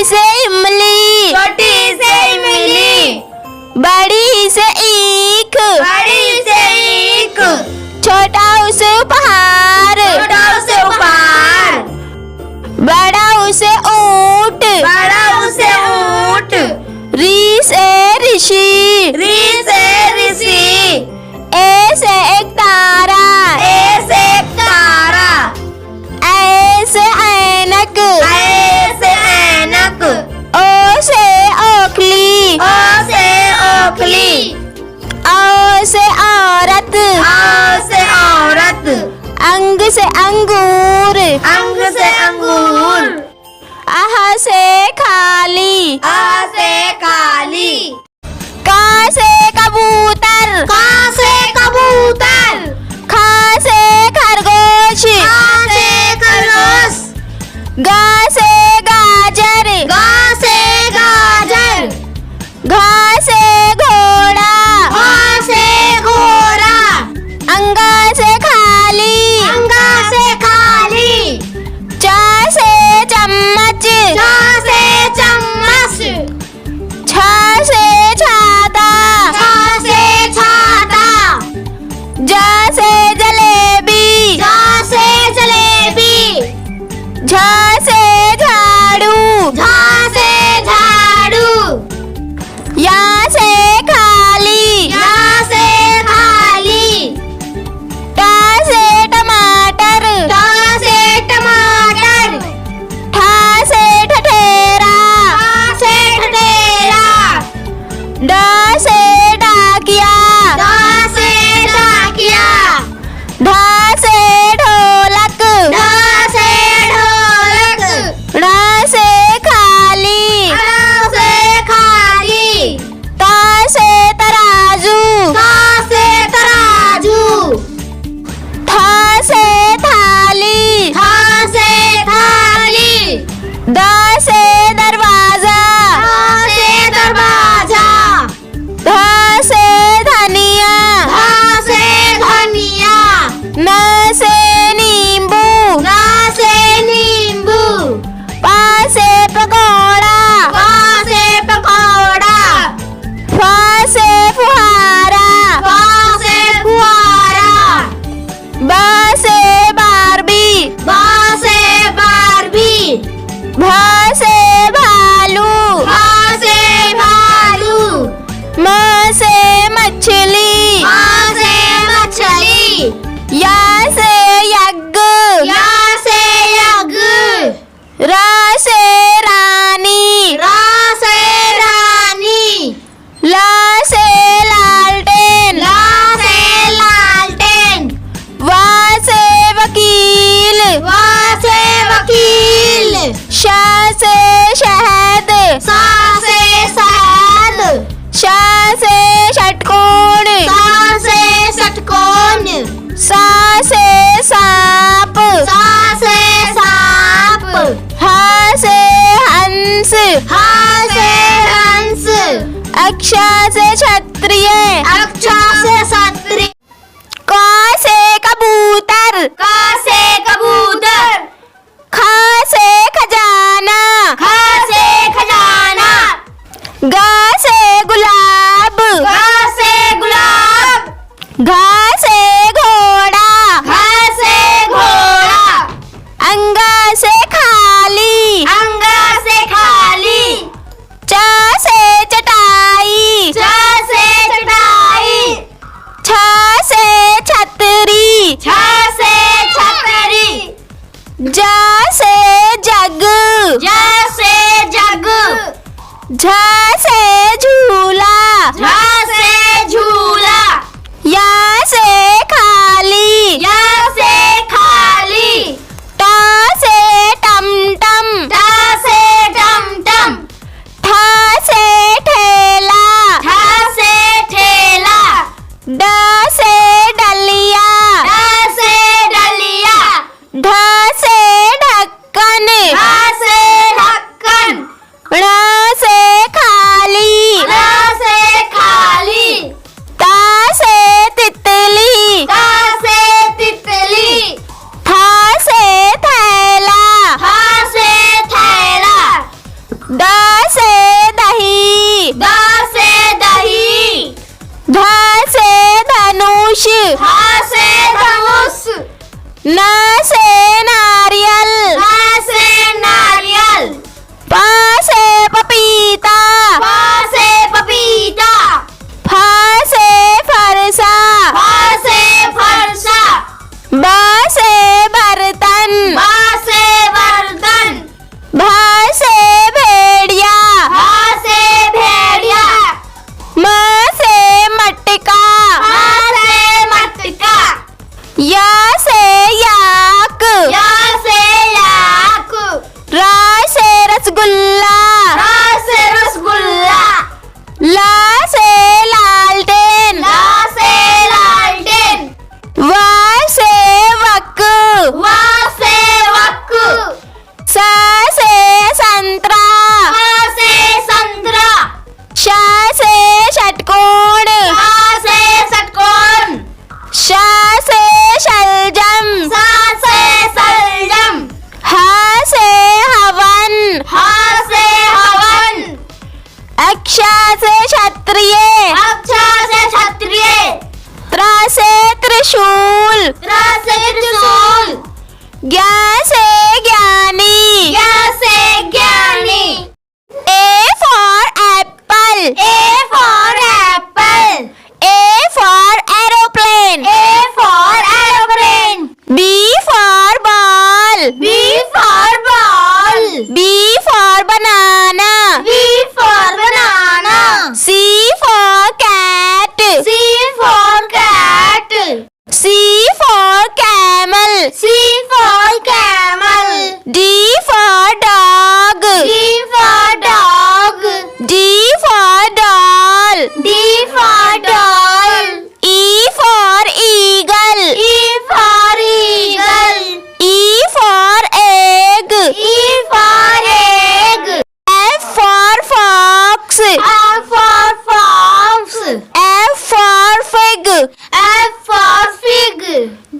से इमली, छोटी से इमली। बड़ी से ईख, बड़ी से ईख। छोटा उसे उपहार, छोटा उसे उपहार। बड़ा उसे ऊंट, बड़ा उसे ऊंट। री से ऋषि, री से ऋषि। ए से एक तारा, ए से एक तारा। ऐ से ऐनक, ऐ से ऐनक। ओ से ओखली, ओ से ओखली। औ से औरत, आ से औरत। अंग से अंगूर, अंग से अंगूर। आह से खाली, आ से काली। का से कबूतर, का से कबूतर। खा से खरगोश, आ से खरगोश। गा से गाजर, गा से गाजर। घा से घोड़ा, घा से घोड़ा। अंगा से खाली, अंगा से खाली। चा से चम्मच, चा से चम्मच। छा से छाता, छा से छाता। जा से जलेबी, जा से जलेबी। झा से झाड़ू, झा से झाड़ू। या से खाली, या से खाली। टा से टमाटर, टा से टमाटर। ठा से ठठेरा, टा से ठठेरा। डा से डाकिया, डा से डाकिया। ढा से ढोलक, ढा से ढोलक। ड़ा से खाली, ढा से खाली। ता से तराजू, ता से तराजू। था से थाली, था से थाली। दा से दरवाजा, धा से दरवाजा। धा से धनिया, धा से धनिया। न से नींबू, ना से नींबू। पा से पकौड़ा, पा से पकौड़ा। फा से फुहारा, पा से फुहारा। बा से बारबी, बा से बारबी। भा से भालू, भा से भालू। म से मछली, मा से मछली। या से यज्ञ, या से यज्ञ। रा से रानी, रा से रानी। ला से लालटेन, ला से लालटेन। वा से वकील, वा से वकील। शा से शहद, सा से शहद। शा से षटकोण, सा से षटकोण। सा से सांप, सा से सांप। हा से हंस, हा से हंस। अक्षा से क्षत्रिय, अक्षा से क्षत्रिय। का से कबूतर, का से कबूतर। खा से खजाना, खा से खजाना। गा से गुलाब, गा से गुलाब। घा से घोड़ा, घा से घोड़ा। अंगा से खाली, अंगा से खाली। चा से चटाई, चा से त्रिशूल र से त्रिशूल ज्ञा से ज्ञानी ज्ञ से ज्ञानी A for apple A for apple A for aeroplane A for aeroplane B for ball B for ball B for banana B for banana C for cat C for cat C for camel C for camel D for dog D for dog D for doll D for doll E for eagle E for eagle E for egg E for egg F for fox F for fox F for fig F for fig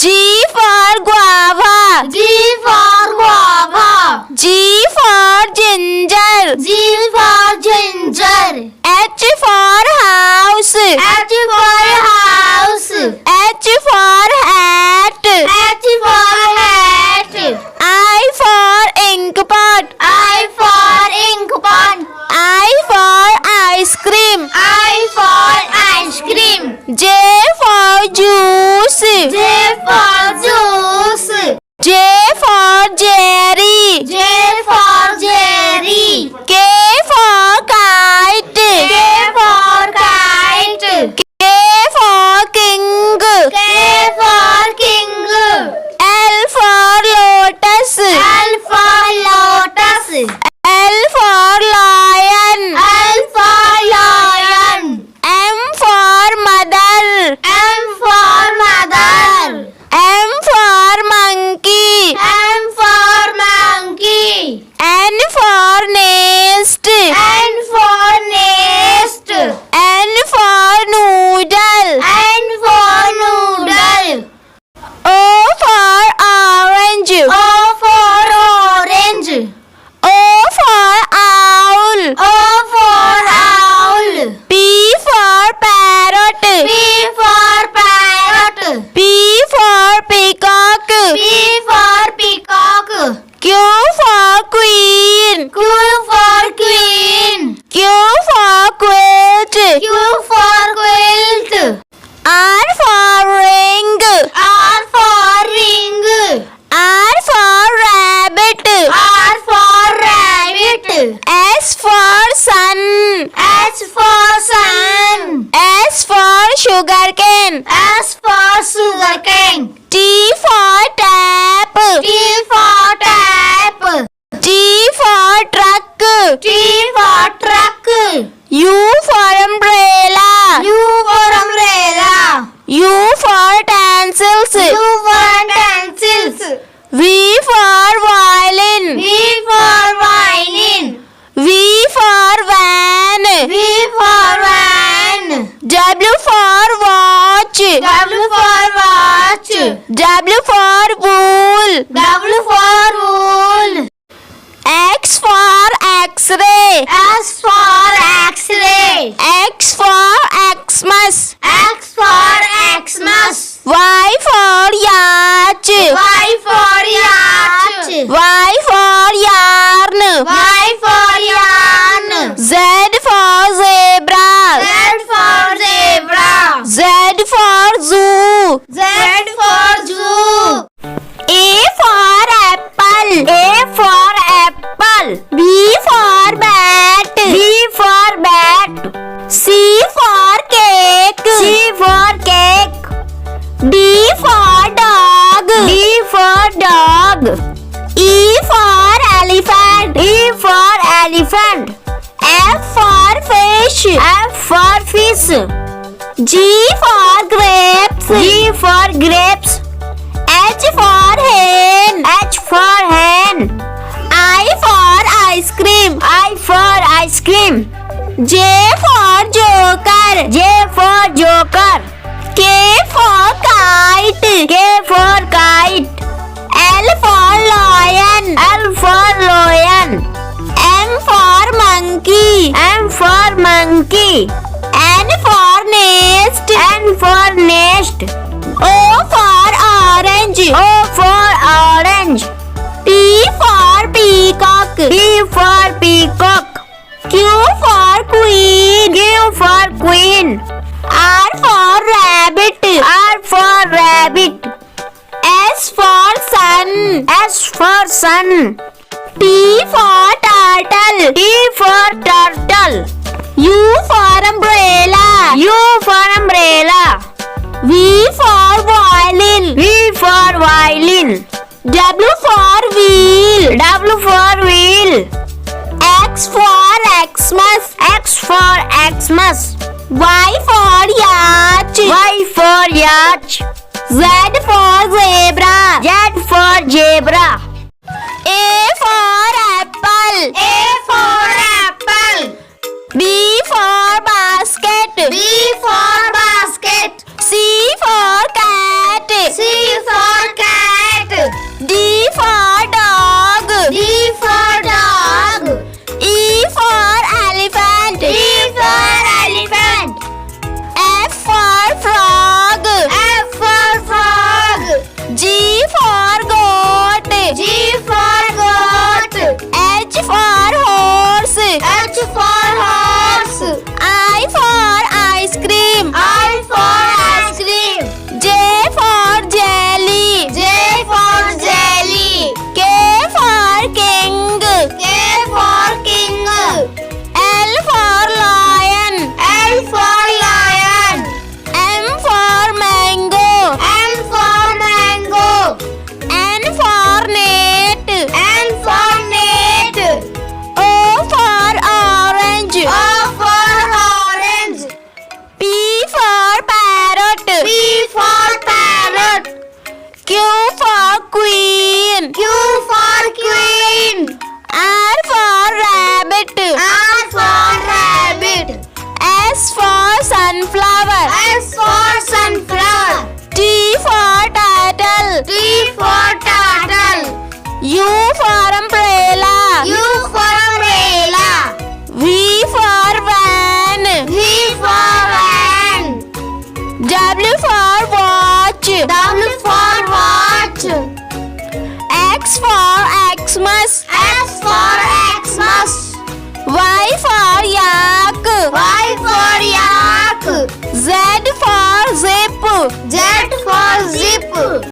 G for guava G for guava G for ginger G for ginger H for house H for house H for hat H for hat I for ink pot I for ink pot I for ice cream I for ice cream J for juice J for juice J for jerry J for jerry K for kite K for kite K for king K for king L for lotus L for lotus L for lion L for lion M for mother M for mother M for monkey M for monkey N for nest N for nest N for noodle N for noodle O for orange O for orange O for owl O for owl P for parrot P for parrot P for peacock P for peacock Q for queen Q for queen Q for quilt Q for quilt R for ring R for ring R for rabbit R for rabbit S for sun S for sun S for sugarcane S for sugarcane T for tap T for tap T for truck T for truck U for umbrella U for umbrella U for utensils U for utensils V for violin V for violin V for van V for van W for watch W for watch W for wool W for wool X for x-ray S for x-ray X for Xmas X for Xmas Y for yacht Y for yacht Y for yarn Y for yarn Z for zebra Z for zebra Z for zoo Z for zoo A for apple A for apple B for bat B for bat C for cake C for cake D for dog D for dog E for elephant E for elephant F for fish F for fish G for grapes G for grapes H for hen H for hen I for ice cream I for ice cream J for joker J for joker K for kite K for kite L for lion L for lion M for monkey M for monkey N for nest N for nest O orange. O for orange. P for peacock. P for peacock. Q for queen. Q for queen. R for rabbit. R for rabbit. S for sun. S for sun. T for turtle. T for turtle. U for umbrella. U for umbrella. V for violin. V for violin. W for wheel. W for wheel. X for Xmas. X for Xmas. Y for yacht. Y for yacht. Z for zebra. Z for zebra. A for apple. A for apple. B for basket. B for basket. C for cat. C for cat. D for dog. D for dog. E for elephant. E for elephant. F for frog. F for frog. G for goat. G for goat. H for horse. H for horse. I for ice cream. I for ice cream. J for jelly. J for jelly. K for king. K for king. L for lion. L for lion. M for mango. M for mango. N for net. N for net. O for orange. O for orange. P for parrot. P for parrot. Q for queen. Q for queen. R for rabbit. R for rabbit. S for sunflower. S for sunflower. T for turtle. T for turtle. U for umbrella. U for umbrella. V for van. V for van. W for watch. W for watch. X for Xmas. X for Xmas. Y for yak. Y for yak. Z for zip. Z for zip.